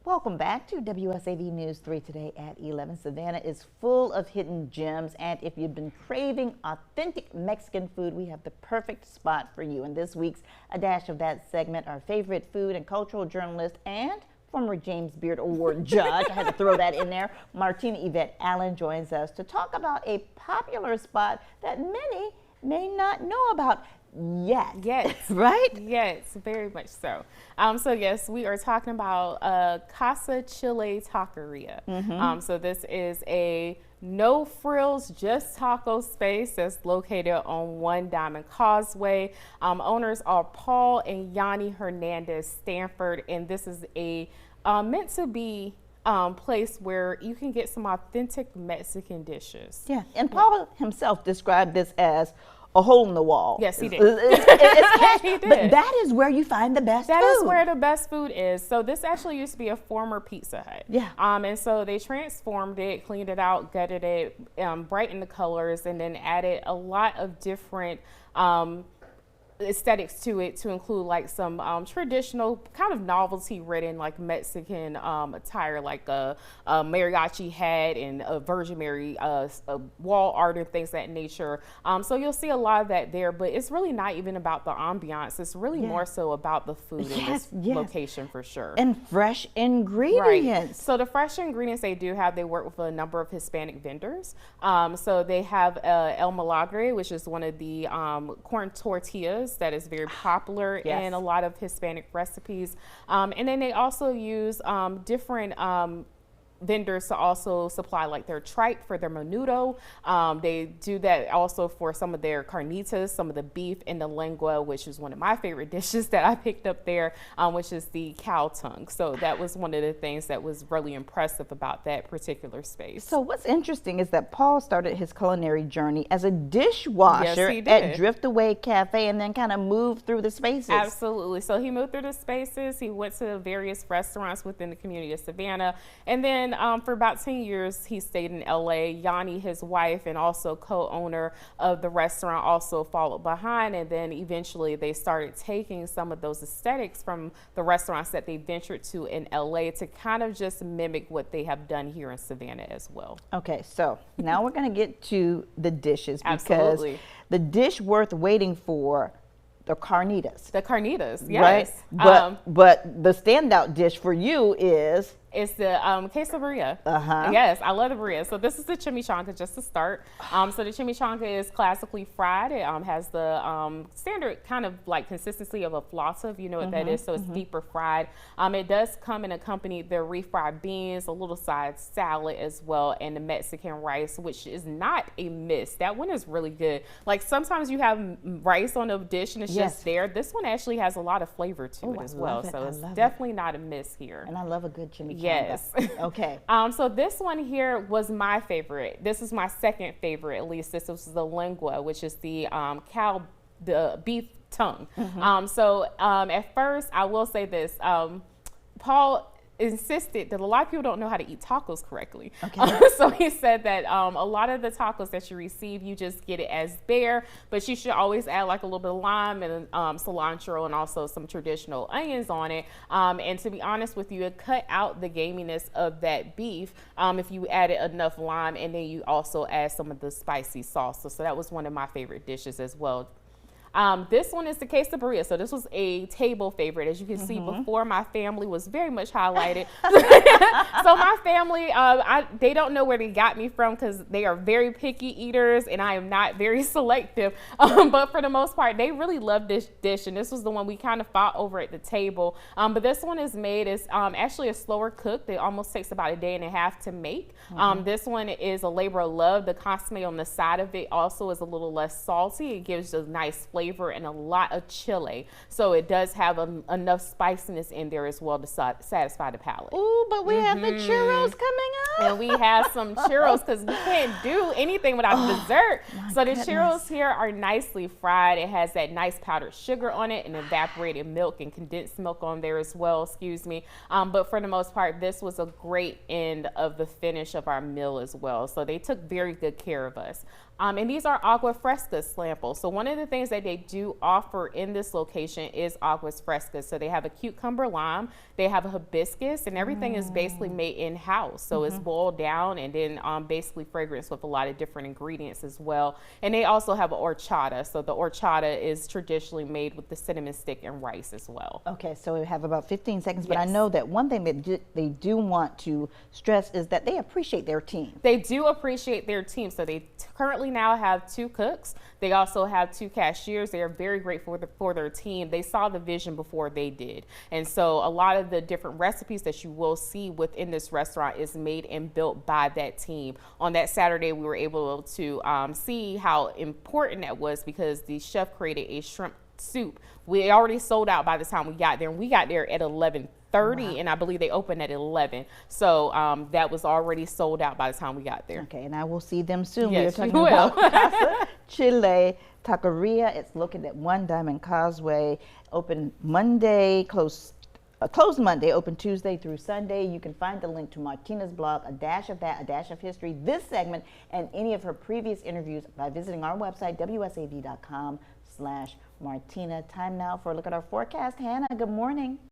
Welcome back to WSAV News 3 today at 11. Savannah is full of hidden gems, and if you've been craving authentic Mexican food, we have the perfect spot for you. In this week's A Dash of That segment, our favorite food and cultural journalist and former James Beard Award judge, I had to throw that in there, Martina Yvette Allen joins us to talk about a popular spot that many may not know about yet. Yes. Right? Yes, very much so. So yes, we are talking about Casa Chile Taqueria. So this is a no frills, just taco space that's located on One Diamond Causeway. Owners are Paul and Yanni Hernandez Stanford, and this is a meant to be place where you can get some authentic Mexican dishes. Yeah, and Paul himself described this as a hole in the wall. Yes, he did. He did. But that is where you find the best food. That is where the best food is. So this actually used to be a former Pizza Hut. Yeah. And so they transformed it, cleaned it out, gutted it, brightened the colors, and then added a lot of different aesthetics to it, to include like some traditional kind of novelty ridden like Mexican attire, like a mariachi hat and a Virgin Mary wall art and things of that nature. So you'll see a lot of that there, but it's really not even about the ambiance. It's really more so about the food in this location for sure. And fresh ingredients. Right. So the fresh ingredients they do have, they work with a number of Hispanic vendors. So they have El Milagre, which is one of the corn tortillas that is very popular in a lot of Hispanic recipes. And then they also use different vendors to also supply like their tripe for their menudo. They do that also for some of their carnitas, some of the beef, and the lengua, which is one of my favorite dishes that I picked up there, which is the cow tongue. So that was one of the things that was really impressive about that particular space. So what's interesting is that Paul started his culinary journey as a dishwasher at Driftaway Cafe and then kind of moved through the spaces. Absolutely. So he moved through the spaces. He went to various restaurants within the community of Savannah, and then for about 10 years, he stayed in LA. Yanni, his wife, and also co-owner of the restaurant, also followed behind. And then eventually they started taking some of those aesthetics from the restaurants that they ventured to in LA to kind of just mimic what they have done here in Savannah as well. Okay, so now we're going to get to the dishes, because the dish worth waiting for, the carnitas. The carnitas, yes. Right? But the standout dish for you is? It's the quesadilla. Yes, I love the burrito. So this is the chimichanga, just to start. So the chimichanga is classically fried. It has the standard kind of like consistency of a flauta, if you know what that is. So it's deeper fried. It does come and accompany the refried beans, a little side salad as well, and the Mexican rice, which is not a miss. That one is really good. Like sometimes you have rice on a dish and it's just there. This one actually has a lot of flavor to it as well. So it's definitely not a miss here. And I love a good chimichanga. Yes. Okay. So this one here was my favorite. This is my second favorite, at least. This was the lengua, which is the the beef tongue. So at first, I will say this. Paul insisted that a lot of people don't know how to eat tacos correctly. So he said that a lot of the tacos that you receive, you just get it as bare, but you should always add like a little bit of lime and cilantro and also some traditional onions on it. And to be honest with you, it cut out the gaminess of that beef if you added enough lime, and then you also add some of the spicy salsa. So that was one of my favorite dishes as well. This one is the quesadilla. So this was a table favorite. As you can see before, my family was very much highlighted. So my family, they don't know where they got me from, because they are very picky eaters and I am not very selective. But for the most part, they really love this dish. And this was the one we kind of fought over at the table. But this one is made as actually a slower cook. It almost takes about a day and a half to make. This one is a labor of love. The consomme on the side of it also is a little less salty. It gives a nice flavor and a lot of chili, so it does have enough spiciness in there as well to satisfy the palate. Ooh, but we have the churros coming up, and we have some churros because we can't do anything without dessert. So the churros here are nicely fried. It has that nice powdered sugar on it and evaporated milk and condensed milk on there as well, excuse me. But for the most part, this was a great end of the finish of our meal as well. So they took very good care of us. And these are agua fresca samples. So one of the things that they do offer in this location is aguas frescas. So they have a cucumber lime, they have a hibiscus, and everything is basically made in-house. So it's boiled down and then basically fragranced with a lot of different ingredients as well. And they also have an horchata. So the horchata is traditionally made with the cinnamon stick and rice as well. Okay, so we have about 15 seconds, but I know that one thing that they do want to stress is that they appreciate their team. They do appreciate their team. So they currently now have 2 cooks. They also have 2 cashiers. They are very grateful for their team. They saw the vision before they did. And so a lot of the different recipes that you will see within this restaurant is made and built by that team. On that Saturday, we were able to see how important that was because the chef created a shrimp soup. We already sold out by the time we got there, and we got there at 11:30, and I believe they opened at 11. So that was already sold out by the time we got there. Okay, and I will see them soon. Yes, we are talking about Casa Chile Taqueria. It's located at 1 Diamond Causeway. Open Monday, closed Monday, open Tuesday through Sunday. You can find the link to Martina's blog, A Dash of That, A Dash of History, this segment, and any of her previous interviews by visiting our website, wsav.com/Martina. Time now for a look at our forecast. Hannah, good morning.